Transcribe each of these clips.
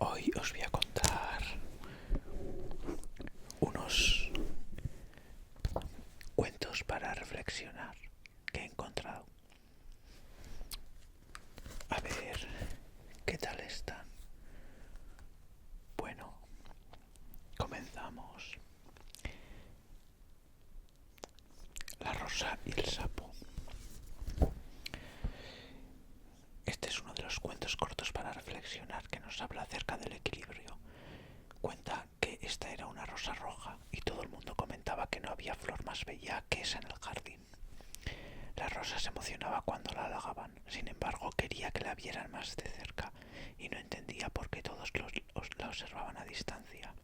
Hoy os voy a contar unos cuentos para reflexionar que he encontrado. A ver, ¿qué tal están? Bueno, comenzamos. La rosa y el sapo. Este es uno de los cuentos cortos para reflexionar que nos habla acerca del equilibrio. Cuenta que esta era una rosa roja y todo el mundo comentaba que no había flor más bella que esa en el jardín. La rosa se emocionaba cuando la halagaban, sin embargo quería que la vieran más de cerca y no entendía por qué todos la observaban a distancia.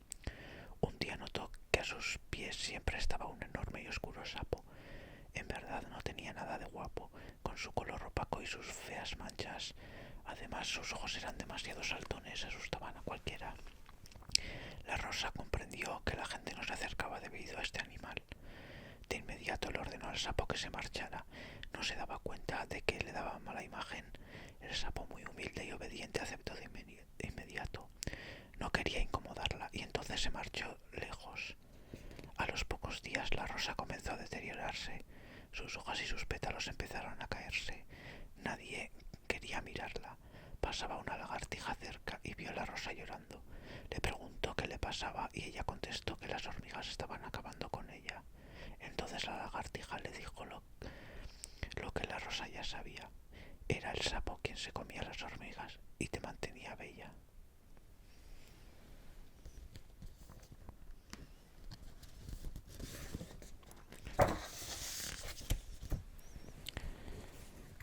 Un día notó que a sus pies siempre estaba un enorme y oscuro sapo. En verdad no tenía nada de guapo, con su color opaco y sus feas manchas. Además sus ojos eran demasiado saltones, asustaban a cualquiera. La rosa comprendió que la gente no se acercaba debido a este animal. De inmediato le ordenó al sapo que se marchara. No se daba cuenta de que le daba mala imagen. El sapo, muy humilde y obediente, aceptó de inmediato. No quería incomodarla y entonces se marchó lejos. A los pocos días la rosa comenzó a deteriorarse. Sus hojas y sus pétalos empezaron a caerse. Nadie quería mirarla. Pasaba una lagartija cerca y vio a la rosa llorando. Le preguntó qué le pasaba y ella contestó que las hormigas estaban acabando con ella. Entonces la lagartija le dijo lo que la rosa ya sabía. Era el sapo quien se comía las hormigas y te mantenía bella.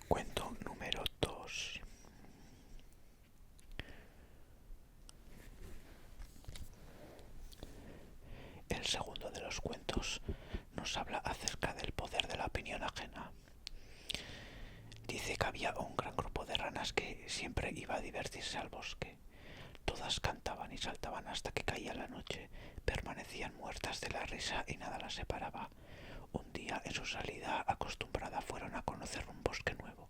Cuento número 2. El segundo de los cuentos nos habla acerca del poder de la opinión ajena. Dice que había un gran grupo de ranas que siempre iba a divertirse al bosque. Todas cantaban y saltaban hasta que caía la noche. Permanecían muertas de la risa y nada las separaba. Un día, en su salida acostumbrada, fueron a conocer un bosque nuevo.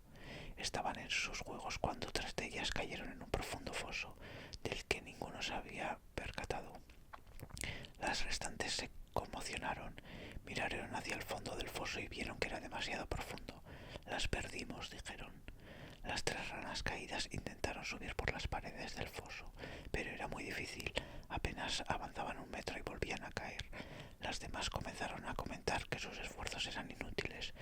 Estaban en sus juegos cuando 3 de ellas cayeron en un profundo foso, del que ninguno se había percatado. Las restantes se conmocionaron, miraron hacia el fondo del foso y vieron que era demasiado profundo. Las perdimos, dijeron. Las 3 ranas caídas intentaron subir por las paredes del foso, pero era muy difícil. Apenas avanzaban 1 metro y volvían a caer. Las demás comenzaron a comentar que sus esfuerzos eran inútiles.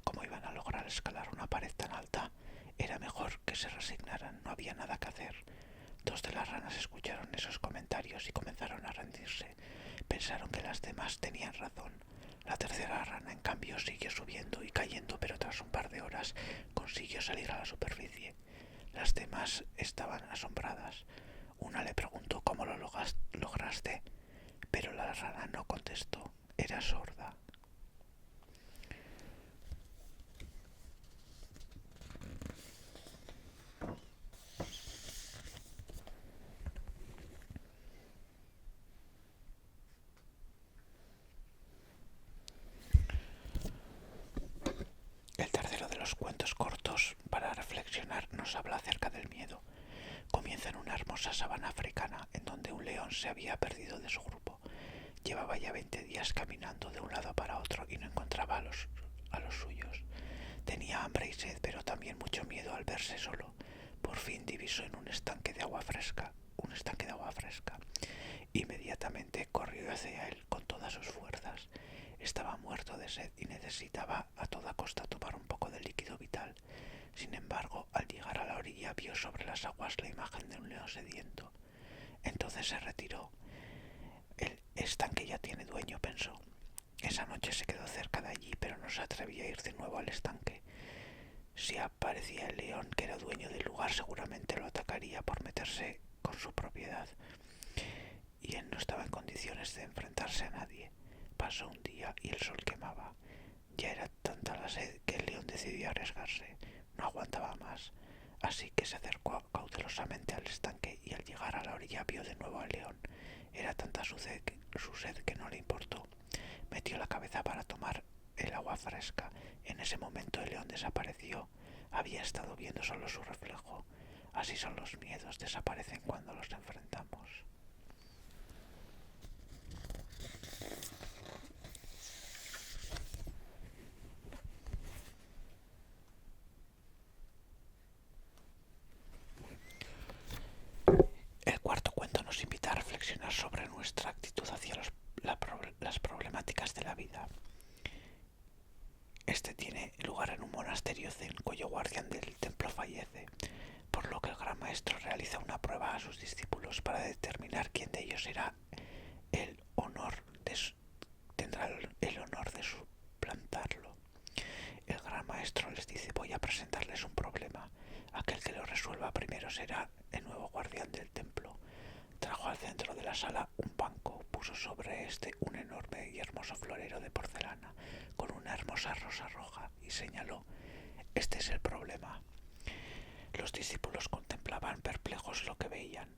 ¿Cómo iban a lograr escalar una pared tan alta? Era mejor que se resignaran, no había nada que hacer. 2 de las ranas escucharon esos comentarios y comenzaron a rendirse. Pensaron que las demás tenían razón. La tercera rana, en cambio, siguió subiendo y cayendo, pero tras un par de horas consiguió salir a la superficie. Las demás estaban asombradas. Una le preguntó cómo lo lograste, pero la rana no contestó. Era sorda. El tercero de los cuentos cortos para reflexionar nos habla acerca del miedo. Comienza en una hermosa sabana africana en donde un león se había perdido de su grupo. Llevaba ya 20 días caminando de un lado para otro y no encontraba a los suyos. Tenía hambre y sed, pero también mucho miedo al verse solo. Por fin divisó en un estanque de agua fresca. Inmediatamente corrió hacia él con todas sus fuerzas. Estaba muerto de sed y necesitaba a toda costa tomar un poco de líquido vital. Sin embargo, al llegar a la orilla vio sobre las aguas la imagen de un león sediento. Entonces se retiró. El estanque ya tiene dueño, pensó. Esa noche se quedó cerca de allí, pero no se atrevía a ir de nuevo al estanque. Si aparecía el león, que era dueño del lugar, seguramente lo atacaría por meterse con su propiedad. Y él no estaba en condiciones de enfrentarse a nadie. Pasó un día y el sol quemaba. Ya era tanta la sed que el león decidió arriesgarse. No aguantaba más. Así que se acercó cautelosamente al estanque y al llegar a la orilla vio de nuevo al león. Era tanta su sed que no le importó. Metió la cabeza para tomar el agua fresca. En ese momento el león desapareció. Había estado viendo solo su reflejo. Así son los miedos, desaparecen cuando los enfrentamos. El cuarto cuento nos invita a reflexionar sobre nuestra actitud hacia las problemáticas de la vida. Este tiene lugar en un monasterio zen cuyo guardián del templo fallece, por lo que el gran maestro realiza una prueba a sus discípulos para determinar quién de ellos tendrá el honor de suplantarlo. El gran maestro les dice: voy a presentarles un problema. Aquel que lo resuelva primero será el nuevo guardián del templo. Trajo al centro de la sala un banco, puso sobre este un enorme y hermoso florero de porcelana con una hermosa rosa roja y señaló: este es el problema. Los discípulos contemplaban perplejos lo que veían: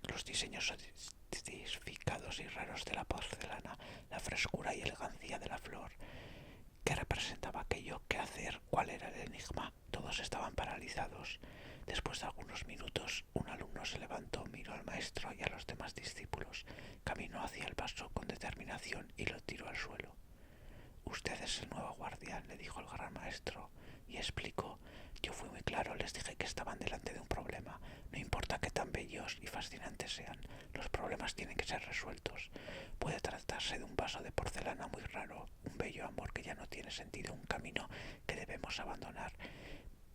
los diseños sofisticados y raros de la porcelana, la frescura y elegancia de la flor. ¿Qué representaba aquello? ¿Qué hacer? ¿Cuál era el enigma? Todos estaban paralizados. Después de algunos minutos, un alumno se levantó, miró al maestro y a los demás discípulos, caminó hacia el vaso con determinación y lo tiró al suelo. Usted es el nuevo guardián, le dijo el gran maestro, y explicó: yo fui muy claro, les dije que estaban delante de un problema. No importa qué tan bellos y fascinantes sean, los problemas tienen que ser resueltos. Puede tratarse de un vaso de porcelana muy raro, un bello amor que ya no tiene sentido, un camino que debemos abandonar,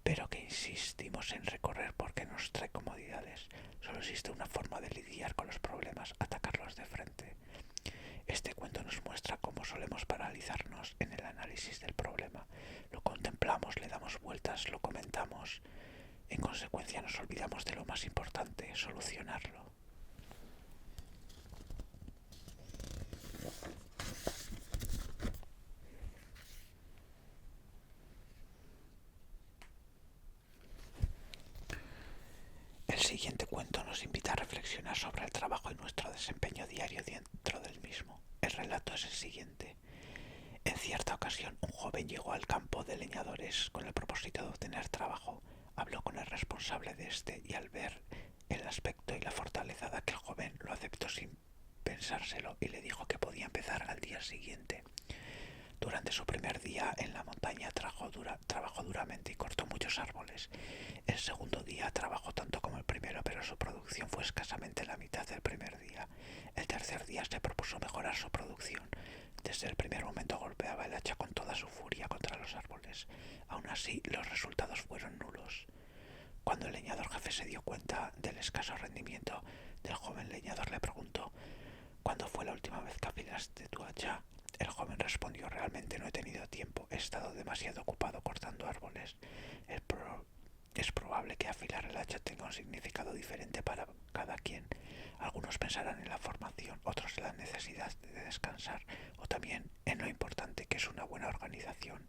pero que insistimos en recorrer porque nos trae comodidades. Solo existe una forma de lidiar con los problemas: atacarlos de frente. Este cuento nos muestra cómo solemos paralizarnos en el análisis del problema. Lo contemplamos, le damos vueltas, lo comentamos. En consecuencia nos olvidamos de lo más importante: solucionarlo. El siguiente cuento nos invita a reflexionar sobre el trabajo y nuestro desempeño diario dentro del mismo. El relato es el siguiente. En cierta ocasión, un joven llegó al campo de leñadores con el propósito de obtener trabajo. Habló con el responsable de este y, al ver el aspecto y la fortaleza de aquel joven, lo aceptó sin pensárselo y le dijo que podía empezar al día siguiente. Durante su primer día en la montaña trabajó duramente y cortó muchos árboles. El segundo día trabajó tanto como el primero, pero su producción fue escasamente la mitad del primer día. El tercer día se propuso mejorar su producción. Desde el primer momento golpeaba el hacha con toda su furia contra los árboles. Aún así, los resultados fueron nulos. Cuando el leñador jefe se dio cuenta del escaso rendimiento del joven leñador, le preguntó: ¿cuándo fue la última vez que afilaste tu hacha? El joven respondió: realmente no he tenido tiempo, he estado demasiado ocupado cortando árboles. Es probable que afilar el hacha tenga un significado diferente para cada quien. Algunos pensarán en la formación, otros en la necesidad de descansar, o también en lo importante que es una buena organización.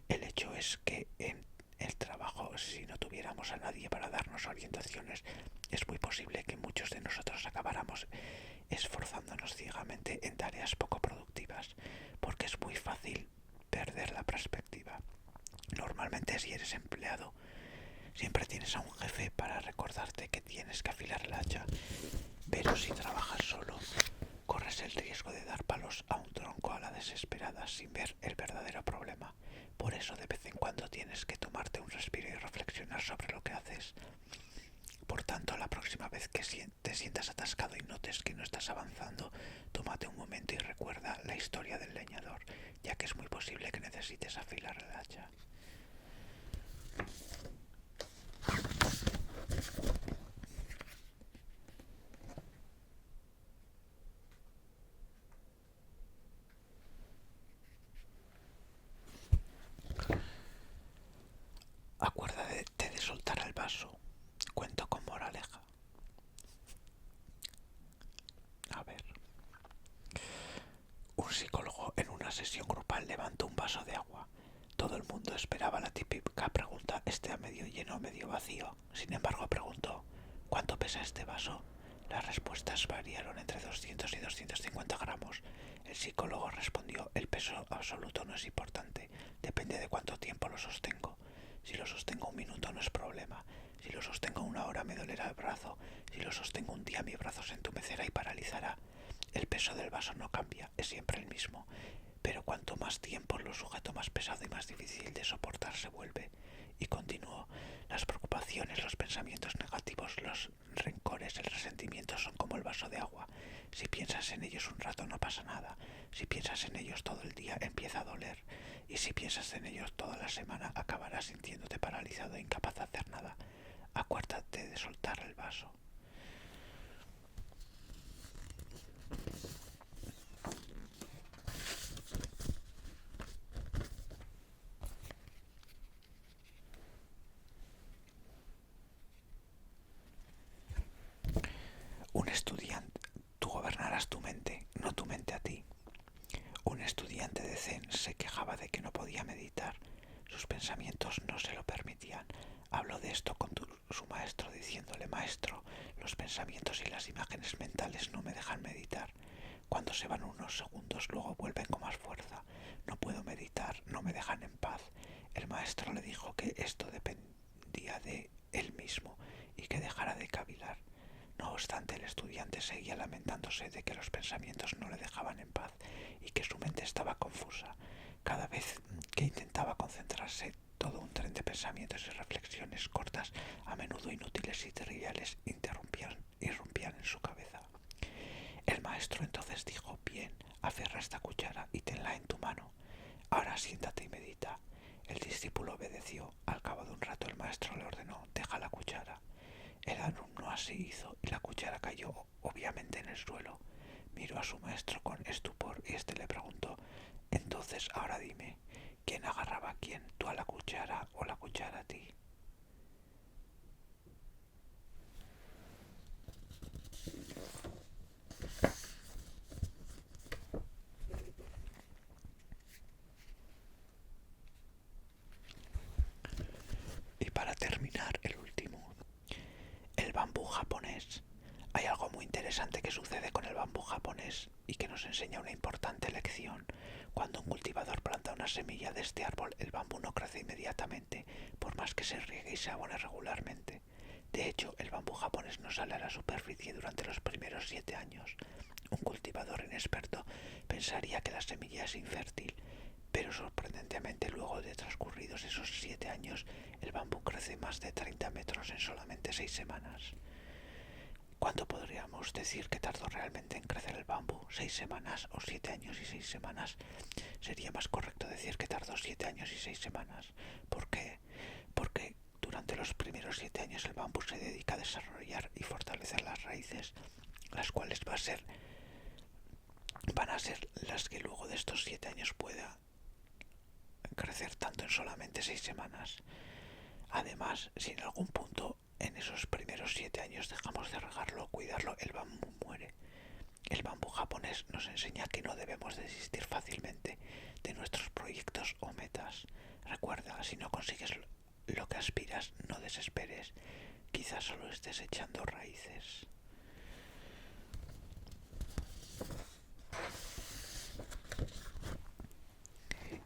El hecho es que en el trabajo, si no tuviéramos a nadie para darnos orientaciones, es muy posible que muchos de nosotros acabáramos esforzándonos ciegamente en tareas poco productivas, porque es muy fácil perder la perspectiva. Normalmente, si eres empleado, siempre tienes a un jefe para recordarte que tienes que afilar el hacha, pero si trabajas solo, corres el riesgo de dar palos a un tronco a la desesperada sin ver el verdadero problema. Por eso, de vez en cuando tienes que tomarte un respiro y reflexionar sobre lo que haces. Por tanto, la próxima vez que te sientas atascado y notes que no estás avanzando, tómate un momento y recuerda la historia del leñador, ya que es muy posible que necesites afilar el hacha. Acuérdate de soltar el vaso. Cuento con moraleja. A ver. Un psicólogo en una sesión grupal levantó un vaso de agua. Todo el mundo esperaba la típica pregunta: ¿este a medio lleno o medio vacío? Sin embargo, preguntó: ¿cuánto pesa este vaso? Las respuestas variaron entre 200 y 250 gramos. El psicólogo respondió: el peso absoluto no es importante, depende de cuánto tiempo lo sostengo. Si lo sostengo un minuto no es problema, si lo sostengo una lo sostengo un día mi brazo se entumecerá y paralizará. El peso del vaso no cambia, es siempre el mismo, pero cuanto más tiempo lo sujeto más pesado y más difícil de soportar se vuelve. Y continuó, las preocupaciones, los pensamientos negativos, los rencores, el resentimiento son como el vaso de agua. Si piensas en ellos un rato no pasa nada, si piensas en ellos todo el día empieza a doler, y si piensas en ellos toda la semana acabarás sintiéndote paralizado e incapaz de hacer nada. Acuérdate de soltar el vaso. Un estudiante, tú gobernarás tu mente, no tu mente a ti. Un estudiante de Zen se quejaba de que no podía meditar. Sus pensamientos no se lo permitían. Habló de esto con su maestro diciéndole, maestro, los pensamientos y las imágenes mentales no me dejan meditar. Cuando se van unos segundos luego vuelven con más fuerza. No puedo meditar, no me dejan en paz. El maestro le dijo que esto dependía de él mismo y que dejara de cavilar. No obstante, el estudiante seguía lamentándose de que los pensamientos no le dejaban en paz y que su mente estaba confusa. Cada vez que intentaba concentrarse, todo un tren de pensamientos y reflexiones cortas, a menudo inútiles y triviales, irrumpían en su cabeza. El maestro entonces dijo, bien, aferra esta cuchara y tenla en tu mano. Ahora siéntate y medita. El discípulo obedeció. Al cabo de un rato el maestro le ordenó, deja la cuchara. El alumno así hizo y la cuchara cayó obviamente en el suelo. Miró a su maestro con estupor y éste le preguntó, entonces ahora dime, ¿quién agarraba a quién, tú a la cuchara o la cuchara a ti? Y para terminar, el último, el bambú japonés. Hay algo muy interesante que sucede con el bambú japonés y que nos enseña una importante lección. Cuando un cultivador planta una semilla de este árbol, el bambú no crece inmediatamente, por más que se riegue y se abone regularmente. De hecho, el bambú japonés no sale a la superficie durante los primeros 7 años. Un cultivador inexperto pensaría que la semilla es infértil, pero sorprendentemente luego de transcurridos esos 7 años, el bambú crece más de 30 metros en solamente 6 semanas. ¿Cuánto podríamos decir que tardó realmente en crecer el bambú? ¿6 semanas o 7 años y 6 semanas? Sería más correcto decir que tardó 7 años y 6 semanas. ¿Por qué? Porque durante los primeros 7 años el bambú se dedica a desarrollar y fortalecer las raíces, las cuales van a ser las que luego de estos 7 años pueda crecer tanto en solamente 6 semanas. Además, si en algún punto en esos primeros 7 años dejamos de regarlo o cuidarlo, el bambú muere. El bambú japonés nos enseña que no debemos desistir fácilmente de nuestros proyectos o metas. Recuerda, si no consigues lo que aspiras, no desesperes. Quizás solo estés echando raíces.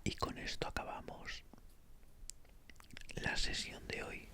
Y con esto acabamos la sesión de hoy.